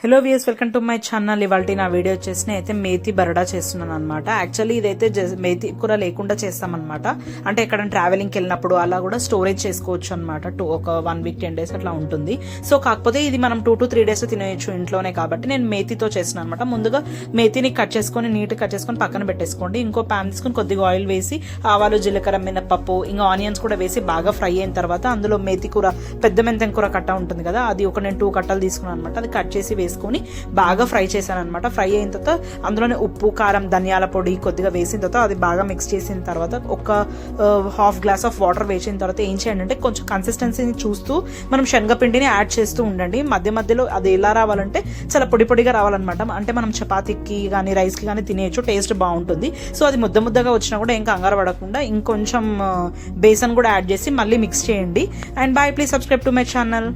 Hello viewers, welcome to my channel. ఇవాళ నా video వచ్చేసి అయితే మేతి బరడా చేస్తున్నాను అనమాట. యాక్చువల్లీ ఇదైతే మేతి కూర లేకుండా చేస్తామన్నమాట. అంటే ఎక్కడ ట్రావెలింగ్కి వెళ్ళినప్పుడు అలా కూడా స్టోరేజ్ చేసుకోవచ్చు అనమాట. ఒక 1 వీక్ 10 డేస్ అట్లా ఉంటుంది. సో కాకపోతే ఇది మనం 2 to 3 డేస్ తినేయచ్చు ఇంట్లోనే, కాబట్టి నేను మేతితో చేస్తున్నాను అనమాట. ముందుగా మేతిని కట్ చేసుకొని నీట్గా కట్ చేసుకొని పక్కన పెట్టేసుకోండి. ఇంకో ప్యాన్ తీసుకొని కొద్దిగా ఆయిల్ వేసి ఆవాలు, జీలకర్ర, మినపప్పు, ఇంకా ఆనియన్స్ కూడా వేసి బాగా ఫ్రై అయిన తర్వాత అందులో మేతి కూర, పెద్ద మెంతం కూర కట్ట ఉంటుంది కదా, అది నేను 2 కట్టలు తీసుకున్నాను అనమాట. అది కట్ చేసి వేసుకొని బాగా ఫ్రై చేశాను అనమాట. ఫ్రై అయిన తర్వాత అందులోనే ఉప్పు, కారం, ధనియాల పొడి కొద్దిగా వేసిన తర్వాత అది బాగా మిక్స్ చేసిన తర్వాత ఒక ½ గ్లాస్ ఆఫ్ వాటర్ వేసిన తర్వాత ఏం చేయండి అంటే కొంచెం కన్సిస్టెన్సీని చూస్తూ మనం శనగపిండిని యాడ్ చేస్తూ ఉండండి. మధ్య మధ్యలో అది ఎలా రావాలంటే చాలా పొడి పొడిగా రావాలన్నమాట. అంటే మనం చపాతీకి కానీ రైస్కి కానీ తినేయచ్చు, టేస్ట్ బాగుంటుంది. సో అది ముద్దగా వచ్చినా కూడా ఏం కంగారు పడకుండా ఇంకొంచెం బేసన్ కూడా యాడ్ చేసి మళ్ళీ మిక్స్ చేయండి. And bye, please subscribe to my channel.